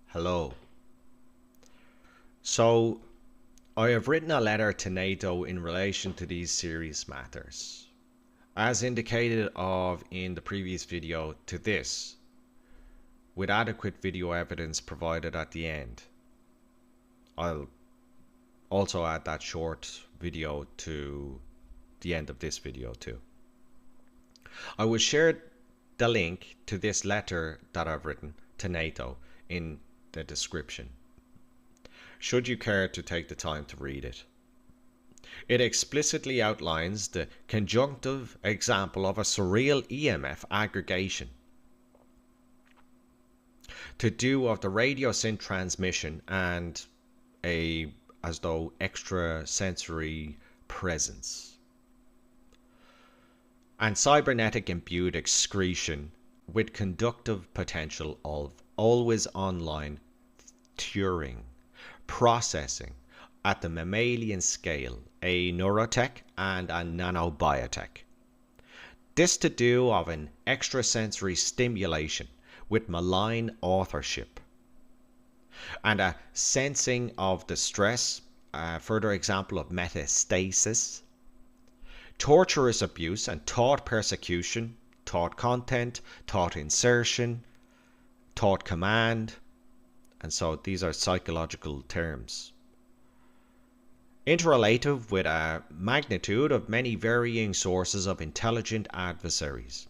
Hello. So, I have written a letter to NATO in relation to these serious matters. As indicated of in the previous video to this, with adequate video evidence provided at the end. I'll also add that short video to the end of this video too. I will share the link to this letter that I've written to NATO in the description, should you care to take the time to read it. It explicitly outlines the conjunctive example of a surreal EMF aggregation to do of the radio sync transmission and a as though extrasensory presence and cybernetic imbued excretion with conductive potential of always online Turing processing at the mammalian scale, a neurotech and a nanobiotech. This to do of an extrasensory stimulation with malign authorship and a sensing of distress, a further example of metastasis, torturous abuse and thought persecution, thought content, thought insertion, thought command, and so these are psychological terms. Interrelative with a magnitude of many varying sources of intelligent adversaries,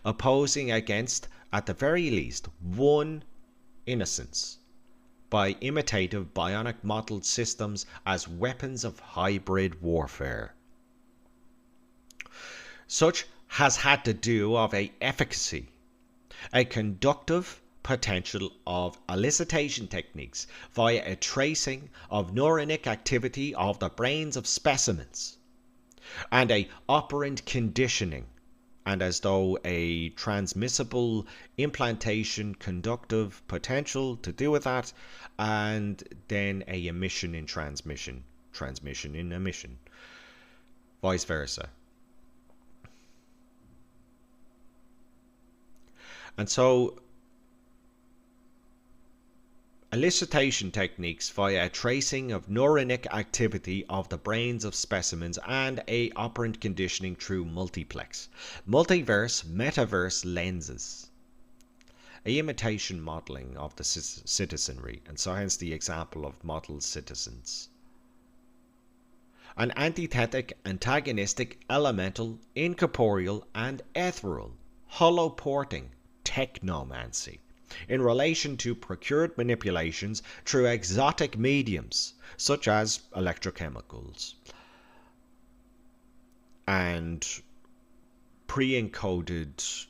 opposing against, at the very least, one innocence, by imitative bionic modeled systems as weapons of hybrid warfare. Such has had to do of a efficacy, a conductive potential of elicitation techniques via a tracing of neuronic activity of the brains of specimens, and a operant conditioning, and as though a transmissible implantation conductive potential to do with that, and then a emission in transmission, transmission in emission, vice versa. And so elicitation techniques via a tracing of neuronic activity of the brains of specimens and a operant conditioning through multiplex, multiverse, metaverse lenses, a imitation modeling of the citizenry, and so hence the example of model citizens. An antithetic, antagonistic, elemental, incorporeal, and ethereal, holoporting technomancy in relation to procured manipulations through exotic mediums such as electrochemicals and pre-encoded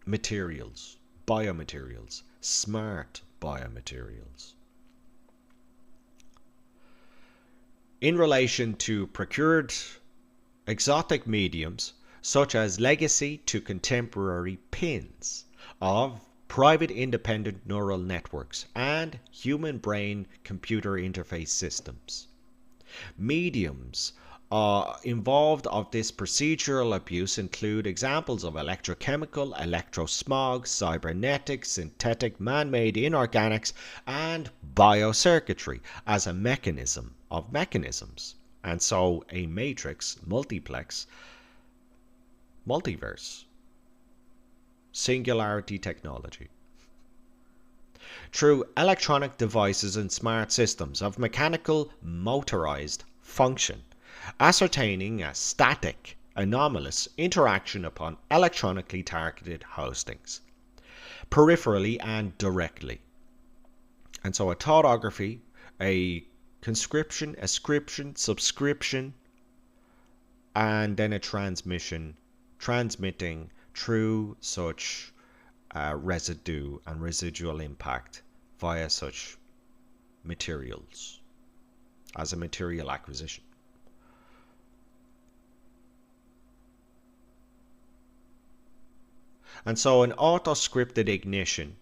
materials, biomaterials, smart biomaterials. In relation to procured exotic mediums such as legacy to contemporary pins of private independent neural networks and human brain computer interface systems. Mediums involved of this procedural abuse include examples of electrochemical, electrosmog, cybernetics, synthetic, man-made inorganics, and biocircuitry as a mechanism of mechanisms, and so a matrix, multiplex, multiverse, singularity technology. Through electronic devices and smart systems of mechanical motorized function, ascertaining a static, anomalous interaction upon electronically targeted hostings, peripherally and directly. And so a tautography, a conscription, ascription, subscription, and then a transmission, transmitting through such residue and residual impact via such materials as a material acquisition. And so an auto-scripted ignition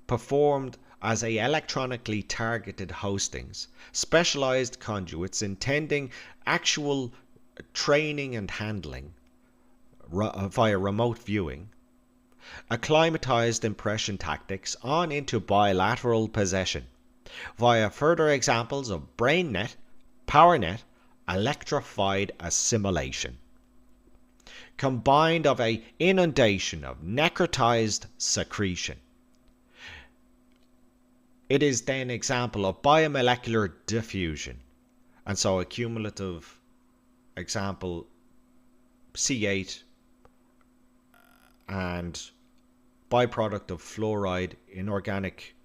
performed as a electronically targeted hostings, specialized conduits intending actual training and handling via remote viewing, acclimatized impression tactics on into bilateral possession via further examples of BrainNet, PowerNet, electrified assimilation, combined of a inundation of necrotized secretion. It is then example of biomolecular diffusion, and so a cumulative example C8 and byproduct of fluoride, inorganic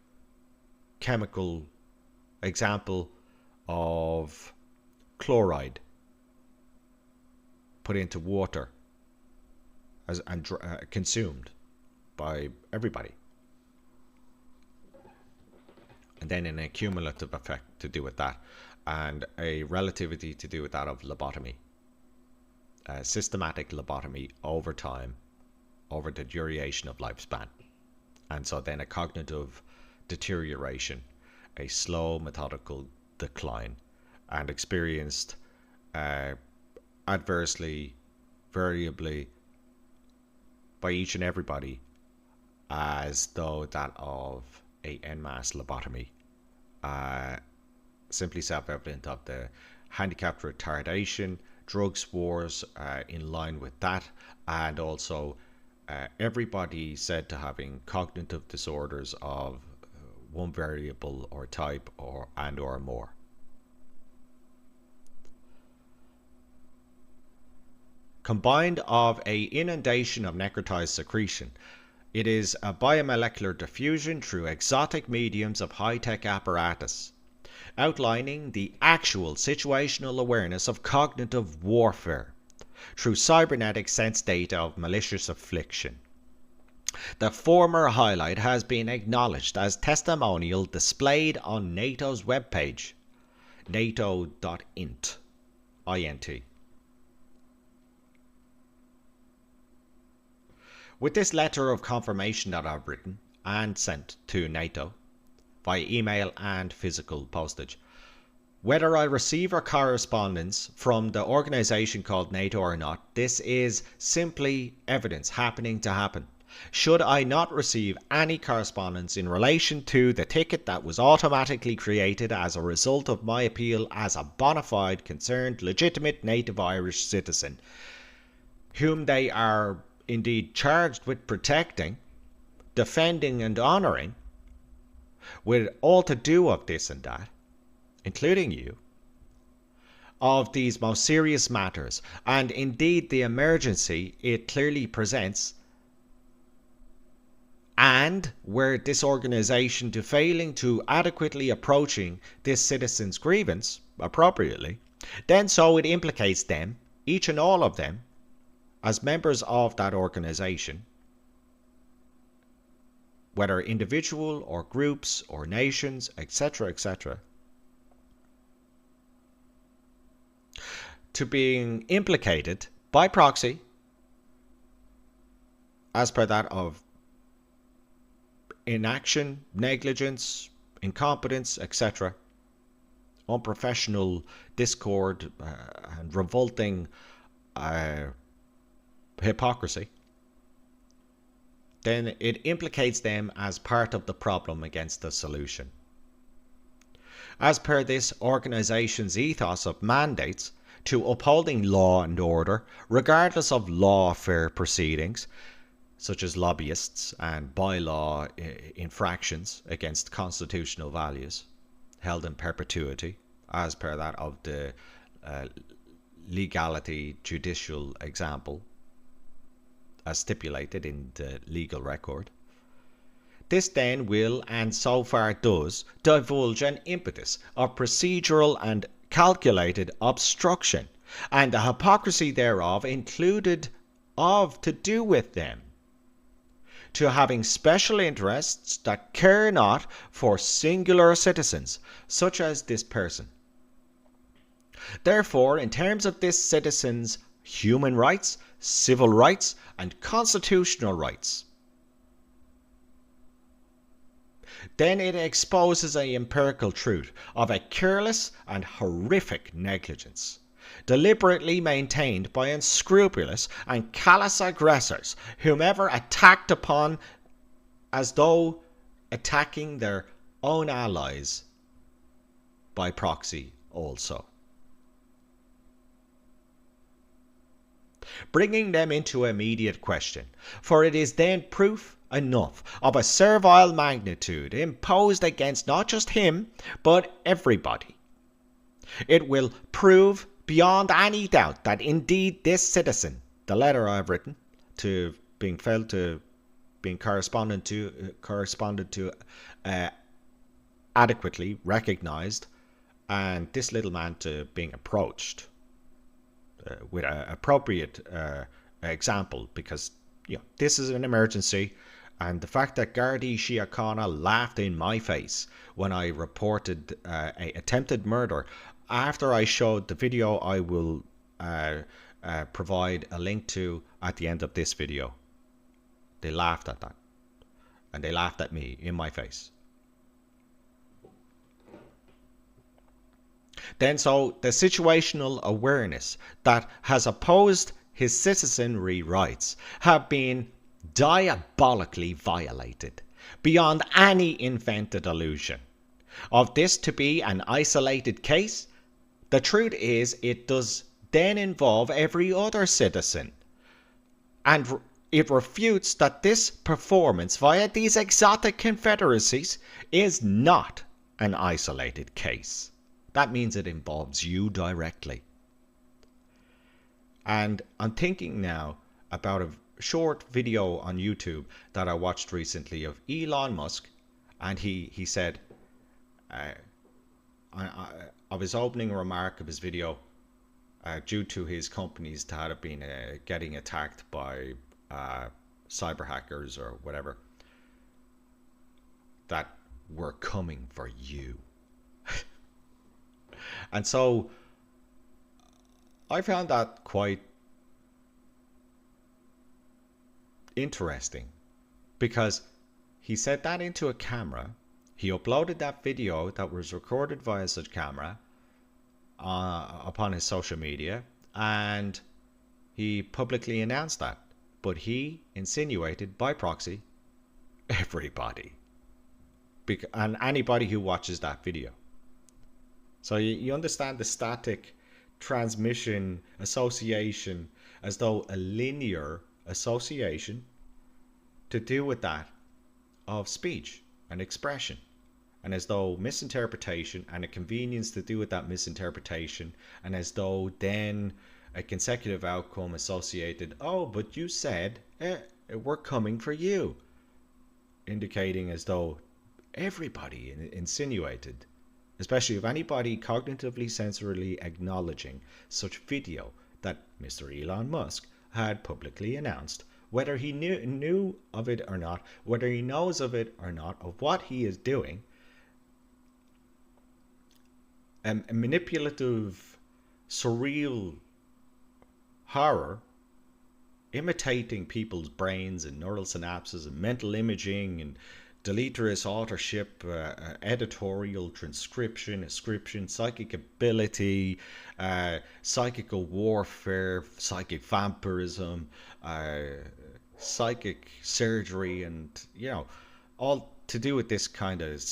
chemical example of chloride put into water and consumed by everybody. And then an accumulative effect to do with that, and a relativity to do with that of lobotomy. Systematic lobotomy over time, over the duration of lifespan. And so then a cognitive deterioration, a slow methodical decline, and experienced adversely, variably by each and everybody as though that of a en masse lobotomy. Simply self-evident of the handicapped retardation, drugs wars in line with that, and also everybody said to having cognitive disorders of one variable or type or more. Combined of a inundation of necrotized secretion, it is a biomolecular diffusion through exotic mediums of high-tech apparatus, outlining the actual situational awareness of cognitive warfare through cybernetic sense data of malicious affliction. The former highlight has been acknowledged as testimonial displayed on NATO's webpage, nato.int, INT. With this letter of confirmation that I've written and sent to NATO by email and physical postage, whether I receive a correspondence from the organization called NATO or not, this is simply evidence happening to happen. Should I not receive any correspondence in relation to the ticket that was automatically created as a result of my appeal as a bona fide, concerned, legitimate native Irish citizen, whom they are indeed charged with protecting, defending and honouring, with all to do of this and that, including you, of these most serious matters, and indeed the emergency it clearly presents, and where this organisation to failing to adequately approaching this citizen's grievance appropriately, then so it implicates them, each and all of them, as members of that organisation, whether individual or groups or nations, etc., etc., to being implicated by proxy, as per that of inaction, negligence, incompetence, etc., unprofessional discord and revolting hypocrisy, then it implicates them as part of the problem against the solution. As per this organization's ethos of mandates to upholding law and order, regardless of lawfare proceedings, such as lobbyists and bylaw infractions against constitutional values held in perpetuity, as per that of the legality judicial example, as stipulated in the legal record. This then will, and so far does, divulge an impetus of procedural and calculated obstruction, and the hypocrisy thereof included of to do with them, to having special interests that care not for singular citizens, such as this person. Therefore, in terms of this citizen's human rights, civil rights, and constitutional rights, then it exposes an empirical truth of a careless and horrific negligence deliberately maintained by unscrupulous and callous aggressors, whomever attacked upon as though attacking their own allies by proxy also. Bringing them into immediate question, for it is then proof enough of a servile magnitude imposed against not just him, but everybody. It will prove beyond any doubt that indeed this citizen, the letter I've written to being failed to being corresponded to adequately recognized, and this little man to being approached with an appropriate example, because this is an emergency. And the fact that Gardaí Síochána laughed in my face when I reported a attempted murder, after I showed the video I will provide a link to at the end of this video. They laughed at that. And they laughed at me in my face. Then so the situational awareness that has opposed his citizenry rights have been diabolically violated beyond any invented illusion. Of this to be an isolated case, the truth is it does then involve every other citizen, and it refutes that this performance via these exotic confederacies is not an isolated case. That means it involves you directly. And I'm thinking now about a short video on YouTube that I watched recently of Elon Musk, and he said of his opening remark of his video, due to his companies to have been getting attacked by cyber hackers or whatever, that we're coming for you. And so I found that quite interesting, because he said that into a camera. He uploaded that video that was recorded via such camera upon his social media, and he publicly announced that. But he insinuated by proxy everybody, and anybody who watches that video. So you understand the static transmission association, as though a linear association to do with that of speech and expression, and as though misinterpretation and a convenience to do with that misinterpretation, and as though then a consecutive outcome associated, oh, but you said we're coming for you, indicating as though everybody insinuated, especially if anybody cognitively sensorily acknowledging such video that Mr. Elon Musk had publicly announced, whether he knew of it or not, whether he knows of it or not, of what he is doing, a manipulative, surreal horror, imitating people's brains and neural synapses and mental imaging and deleterious authorship, editorial transcription, ascription, psychic ability, psychical warfare, psychic vampirism, psychic surgery, and all to do with this kind of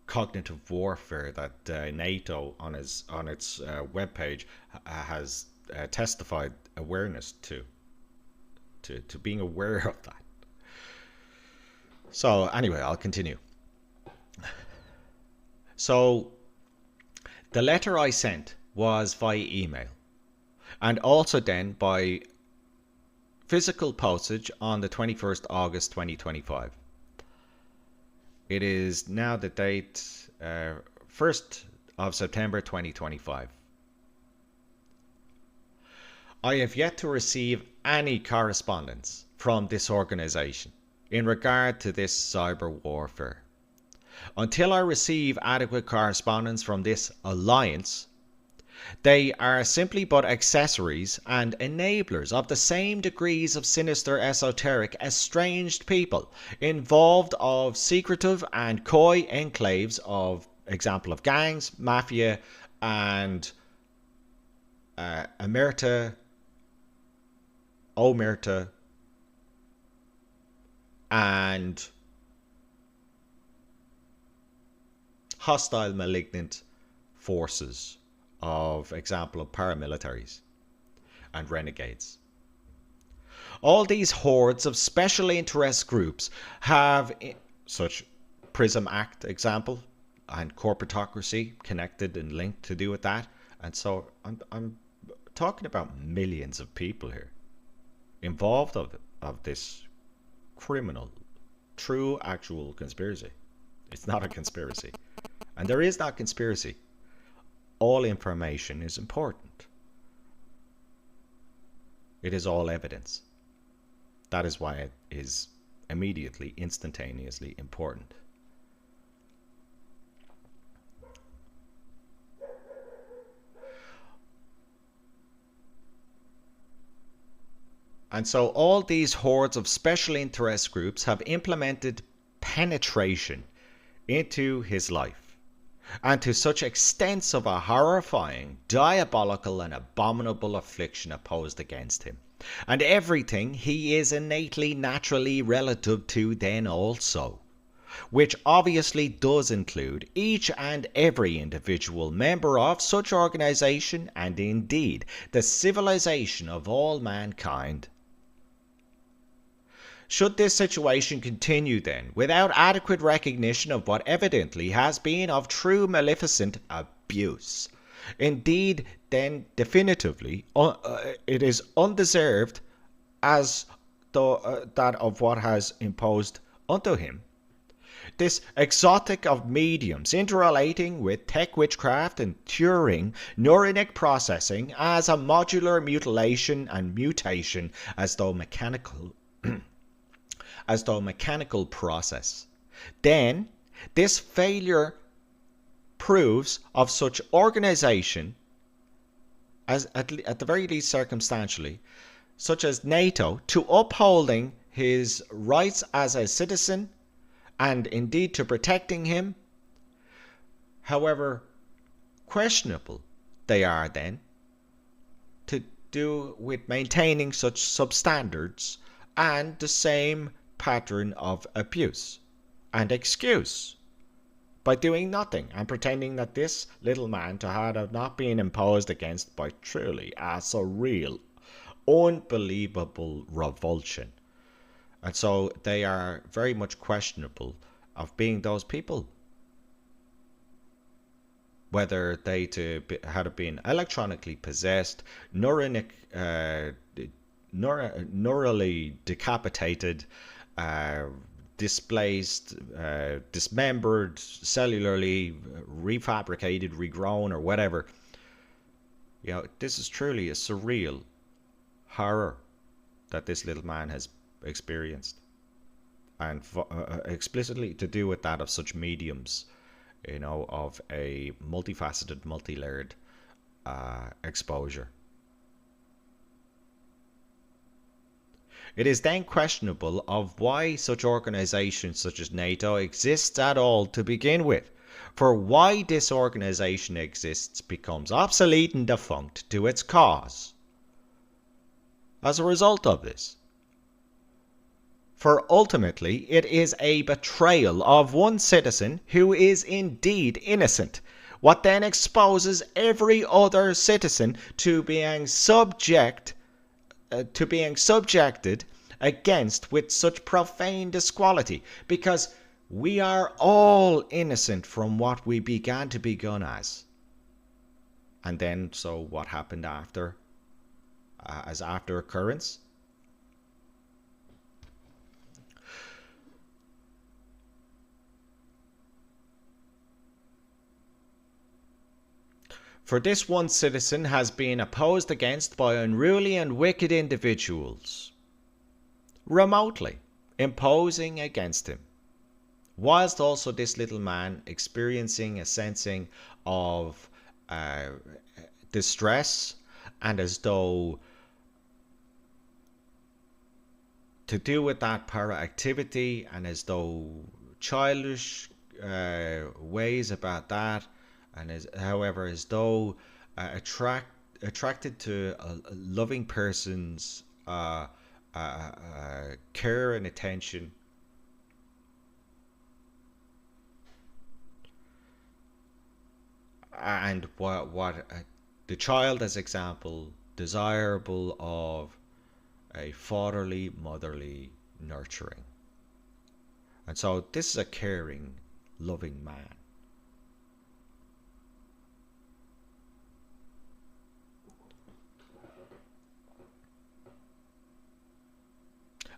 cognitive warfare that NATO on its webpage has testified awareness to being aware of that. So anyway, I'll continue. So the letter I sent was via email, and also then by physical postage on the 21st August 2025. It is now the date 1st of September 2025. I have yet to receive any correspondence from this organization in regard to this cyber warfare. Until I receive adequate correspondence from this alliance, they are simply but accessories and enablers of the same degrees of sinister, esoteric, estranged people involved of secretive and coy enclaves of example of gangs, mafia, and omerta, omerta, and hostile malignant forces of example of paramilitaries and renegades. All these hordes of special interest groups have such Prism Act example and corporatocracy connected and linked to do with that. And so I'm talking about millions of people here involved of this criminal, true, actual conspiracy. It's not a conspiracy. And there is not conspiracy. All information is important. It is all evidence. That is why it is immediately, instantaneously important. And so all these hordes of special interest groups have implemented penetration into his life, and to such extents of a horrifying, diabolical and abominable affliction opposed against him, and everything he is innately, naturally relative to then also, which obviously does include each and every individual member of such organization, and indeed the civilization of all mankind. Should this situation continue then, without adequate recognition of what evidently has been of true maleficent abuse, indeed then definitively it is undeserved as that of what has imposed unto him, this exotic of mediums interrelating with tech witchcraft and Turing neuronic processing as a modular mutilation and mutation as though mechanical process, then this failure proves of such organization, as at the very least circumstantially, such as NATO, to upholding his rights as a citizen and indeed to protecting him, however questionable they are then, to do with maintaining such substandards and the same pattern of abuse and excuse by doing nothing and pretending that this little man to have not been imposed against by truly a surreal, unbelievable revulsion. And so they are very much questionable of being those people, whether they had been electronically possessed, neurally decapitated, displaced, dismembered, cellularly refabricated, regrown, or whatever. You know, this is truly a surreal horror that this little man has experienced, and explicitly to do with that of such mediums, you know, of a multifaceted, multi-layered exposure. It is then questionable of why such organizations such as NATO exists at all to begin with. For why this organization exists becomes obsolete and defunct to its cause as a result of this. For ultimately it is a betrayal of one citizen who is indeed innocent, what then exposes every other citizen to being subjected against with such profane disquality, because we are all innocent from what we began to begun as. And then, so what happened after, as after occurrence? For this one citizen has been opposed against by unruly and wicked individuals, remotely imposing against him, whilst also this little man experiencing a sensing of distress, and as though to do with that para-activity, and as though childish ways about that and however, as though attracted to a loving person's care and attention. And what the child, as example, desirable of a fatherly, motherly nurturing. And so this is a caring, loving man.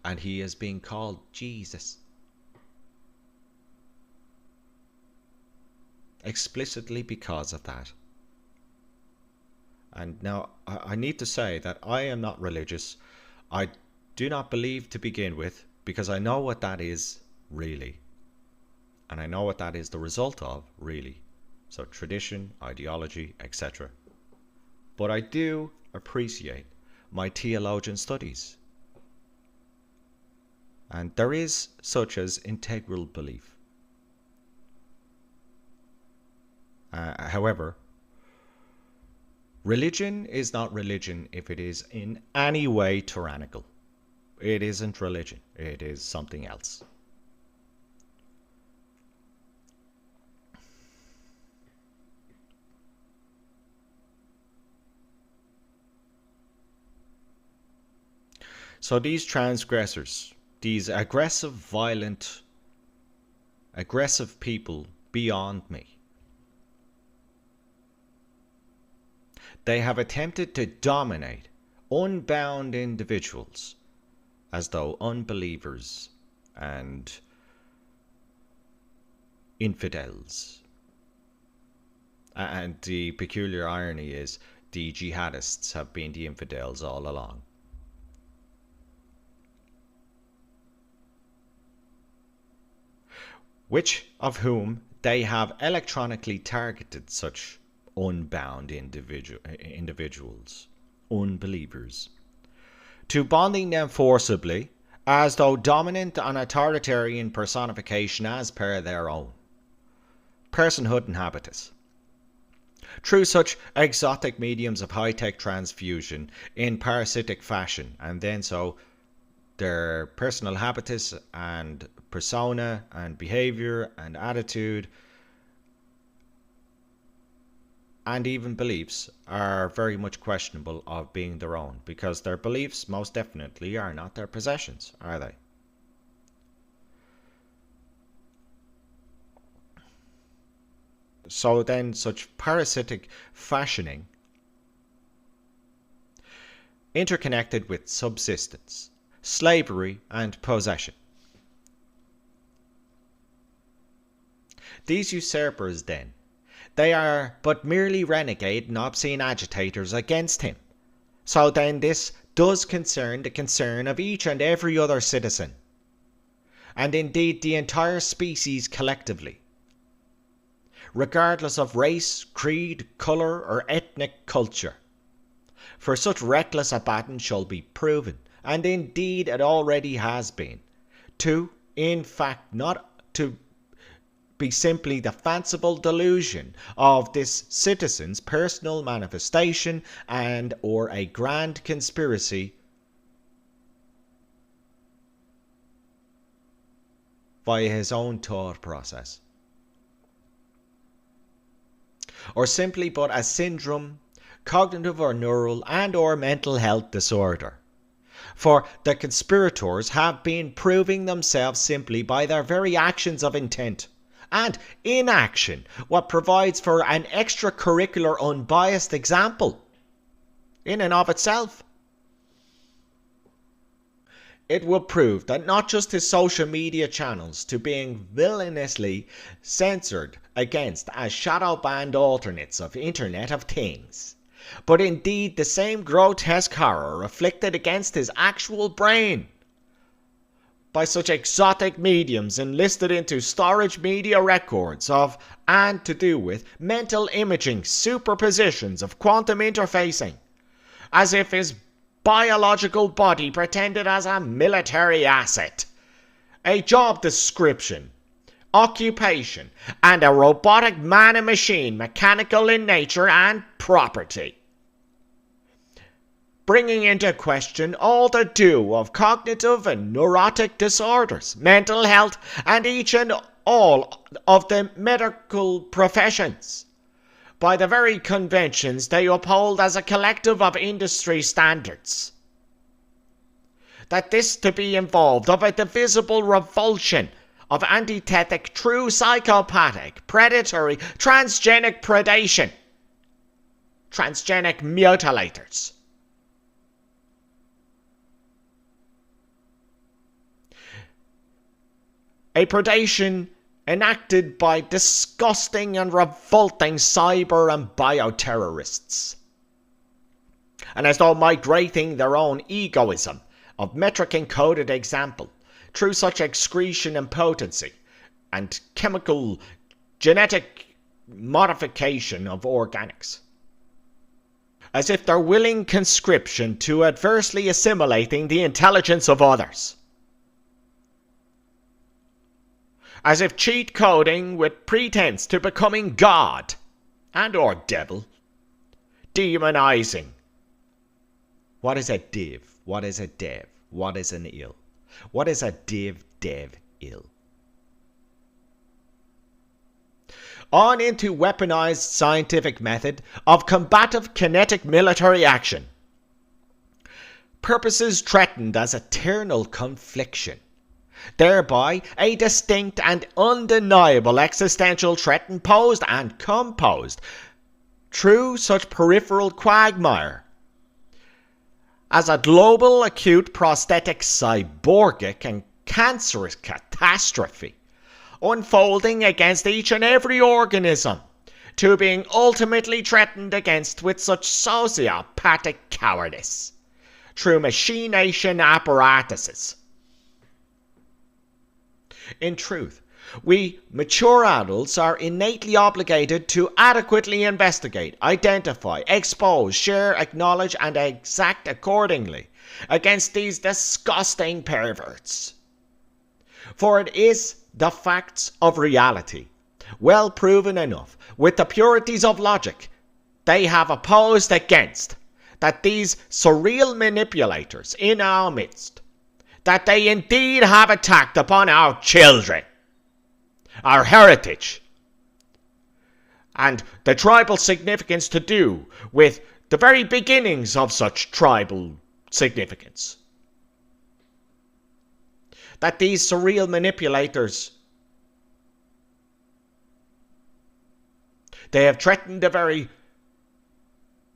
And he is being called Jesus. Explicitly because of that. And now I need to say that I am not religious. I do not believe to begin with, because I know what that is really. And I know what that is the result of really. So tradition, ideology, etc. But I do appreciate my theologian studies. And there is such as integral belief. However, religion is not religion if it is in any way tyrannical. It isn't religion. It is something else. So these transgressors, these aggressive, violent, aggressive people beyond me, they have attempted to dominate unbound individuals as though unbelievers and infidels. And the peculiar irony is the jihadists have been the infidels all along. Which of whom they have electronically targeted such unbound individuals, unbelievers, to bonding them forcibly as though dominant and authoritarian personification as per their own personhood and habitus, through such exotic mediums of high-tech transfusion in parasitic fashion, and then so their personal habitus and persona and behavior and attitude and even beliefs are very much questionable of being their own, because their beliefs most definitely are not their possessions, are they? So then such parasitic fashioning interconnected with subsistence, slavery and possession. These usurpers then, they are but merely renegade and obscene agitators against him. So then this does concern the concern of each and every other citizen, and indeed the entire species collectively, regardless of race, creed, colour or ethnic culture. For such reckless abandon shall be proven, and indeed it already has been, to, in fact, not to be simply the fanciful delusion of this citizen's personal manifestation and or a grand conspiracy via his own thought process, or simply but a syndrome, cognitive or neural and or mental health disorder. For the conspirators have been proving themselves simply by their very actions of intent and inaction, what provides for an extracurricular unbiased example in and of itself. It will prove that not just his social media channels to being villainously censored against as shadow banned alternates of Internet of Things, but indeed the same grotesque horror afflicted against his actual brain by such exotic mediums enlisted into storage media records of and to do with mental imaging superpositions of quantum interfacing, as if his biological body pretended as a military asset, a job description, occupation, and a robotic man and machine, mechanical in nature and property, bringing into question all the due of cognitive and neurotic disorders, mental health, and each and all of the medical professions, by the very conventions they uphold as a collective of industry standards. That this to be involved of a divisible revulsion of antithetic, true psychopathic, predatory, transgenic predation, transgenic mutilators. A predation enacted by disgusting and revolting cyber and bioterrorists. And as though migrating their own egoism of metric encoded example through such excretion and potency and chemical genetic modification of organics, as if their willing conscription to adversely assimilating the intelligence of others, as if cheat coding with pretense to becoming God and or devil, demonizing. What is a div? What is a dev? What is an ill? What is a div, dev, ill? On into weaponized scientific method of combative kinetic military action. Purposes threatened as eternal confliction. Thereby a distinct and undeniable existential threat imposed and composed through such peripheral quagmire as a global acute prosthetic cyborgic and cancerous catastrophe unfolding against each and every organism, to being ultimately threatened against with such sociopathic cowardice through machination apparatuses. In truth, we mature adults are innately obligated to adequately investigate, identify, expose, share, acknowledge, and exact accordingly against these disgusting perverts. For it is the facts of reality, well proven enough with the purities of logic they have opposed against, that these surreal manipulators in our midst, that they indeed have attacked upon our children, our heritage, and the tribal significance to do with the very beginnings of such tribal significance. That these surreal manipulators, they have threatened the very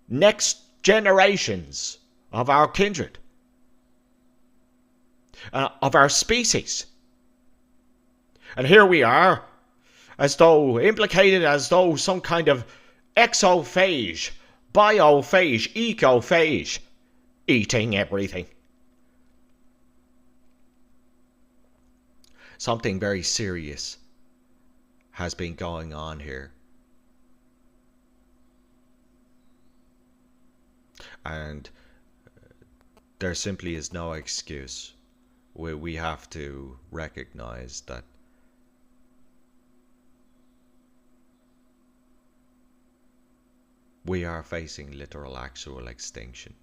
next generations of our kindred, of our species. And here we are, as though implicated as though some kind of exophage, biophage, ecophage, eating everything. Something very serious has been going on here. And there simply is no excuse. We have to recognize that we are facing literal actual extinction.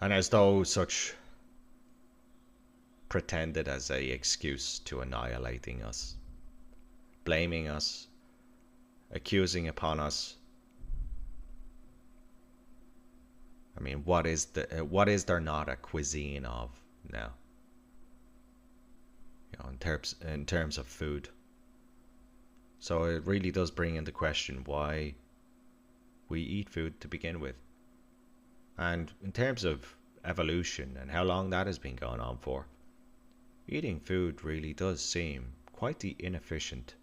And as though such pretended as a excuse to annihilating us, blaming us, accusing upon us. I mean, what is there not a cuisine of now? You know, in terms of food. So it really does bring into question why we eat food to begin with. And in terms of evolution and how long that has been going on for, eating food really does seem quite the inefficient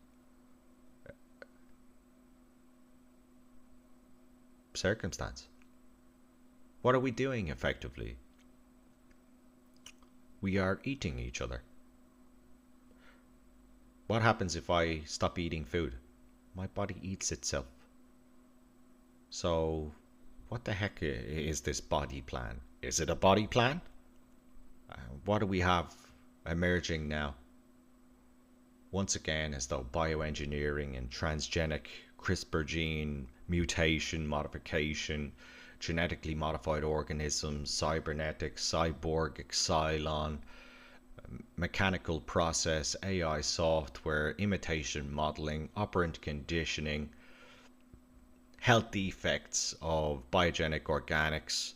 circumstance. What are we doing effectively? We are eating each other. What happens if I stop eating food? My body eats itself. So what the heck is this body plan? Is it a body plan? What do we have emerging now? Once again, as though bioengineering and transgenic CRISPR gene mutation, modification, genetically modified organisms, cybernetics, cyborg, Xylon, mechanical process, AI software, imitation modeling, operant conditioning, health effects of biogenic organics,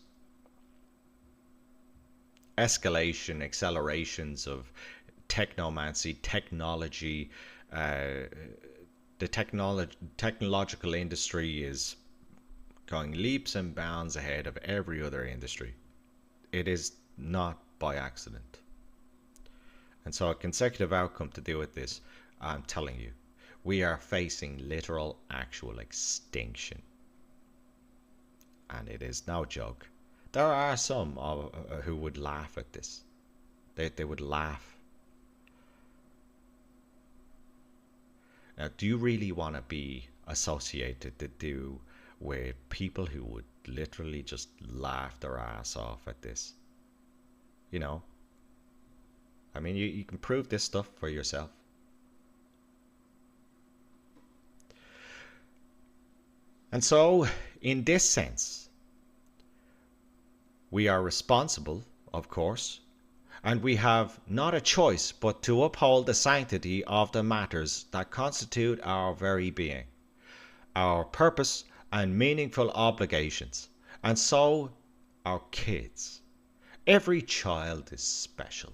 escalation, accelerations of technomancy, technology. The technological industry is going leaps and bounds ahead of every other industry. It is not by accident. And so a consecutive outcome to do with this, I'm telling you, we are facing literal actual extinction. And it is no joke. There are some who would laugh at this. They would laugh. Now, do you really want to be associated with people who would literally just laugh their ass off at this? You know? I mean, you can prove this stuff for yourself. And so, in this sense, we are responsible, of course, and we have not a choice but to uphold the sanctity of the matters that constitute our very being, our purpose and meaningful obligations. And so, our kids. Every child is special.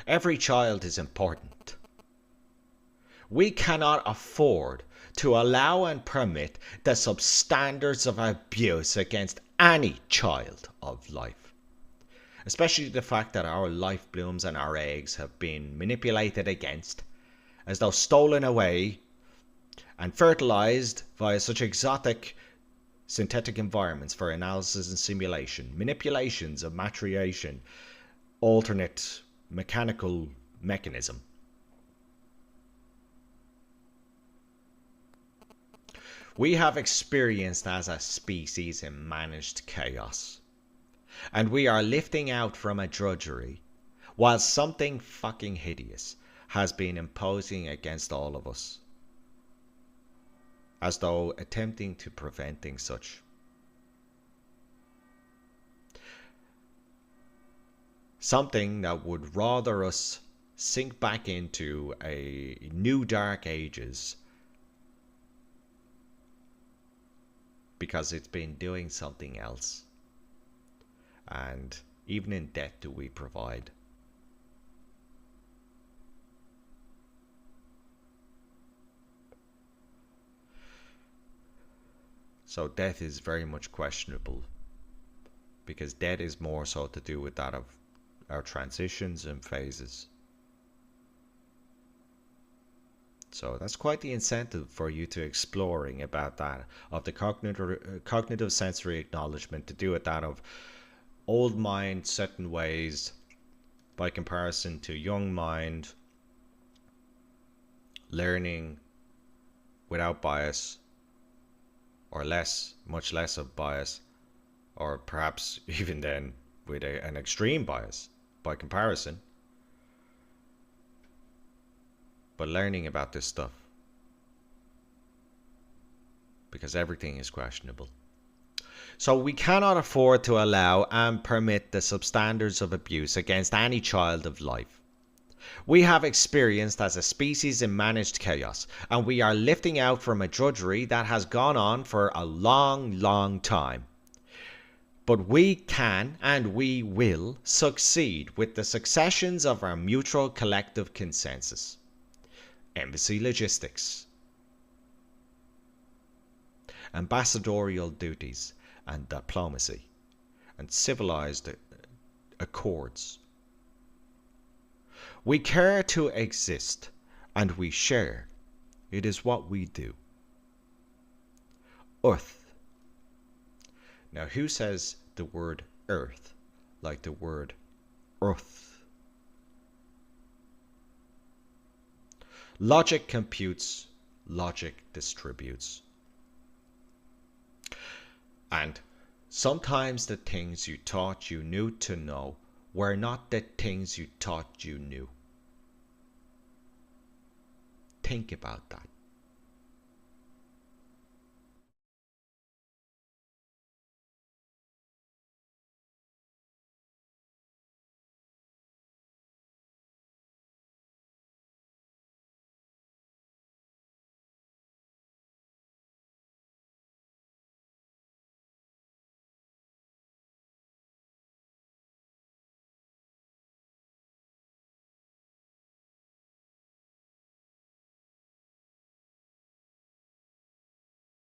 Every child is important. We cannot afford to allow and permit the substandards of abuse against any child of life. Especially the fact that our life blooms and our eggs have been manipulated against, as though stolen away and fertilized via such exotic synthetic environments for analysis and simulation, manipulations of maturation, alternate mechanical mechanism. We have experienced as a species in managed chaos, and we are lifting out from a drudgery while something fucking hideous has been imposing against all of us, as though attempting to preventing such. Something that would rather us sink back into a new dark ages because it's been doing something else. And even in death do we provide. So death is very much questionable, because death is more so to do with that of our transitions and phases. So that's quite the incentive for you to exploring about that, of the cognitive sensory acknowledgement, to do with that of old mind certain ways by comparison to young mind learning without bias, or much less of bias, or perhaps even then with an extreme bias by comparison. But learning about this stuff, because everything is questionable. So we cannot afford to allow and permit the substandards of abuse against any child of life. We have experienced as a species in managed chaos, and we are lifting out from a drudgery that has gone on for a long, long time. But we can and we will succeed with the successions of our mutual collective consensus. Embassy logistics, ambassadorial duties and diplomacy, and civilized accords. We care to exist, and we share. It is what we do. Earth. Now, who says the word earth like the word earth? Logic computes, logic distributes. And sometimes the things you thought you knew to know were not the things you thought you knew. Think about that.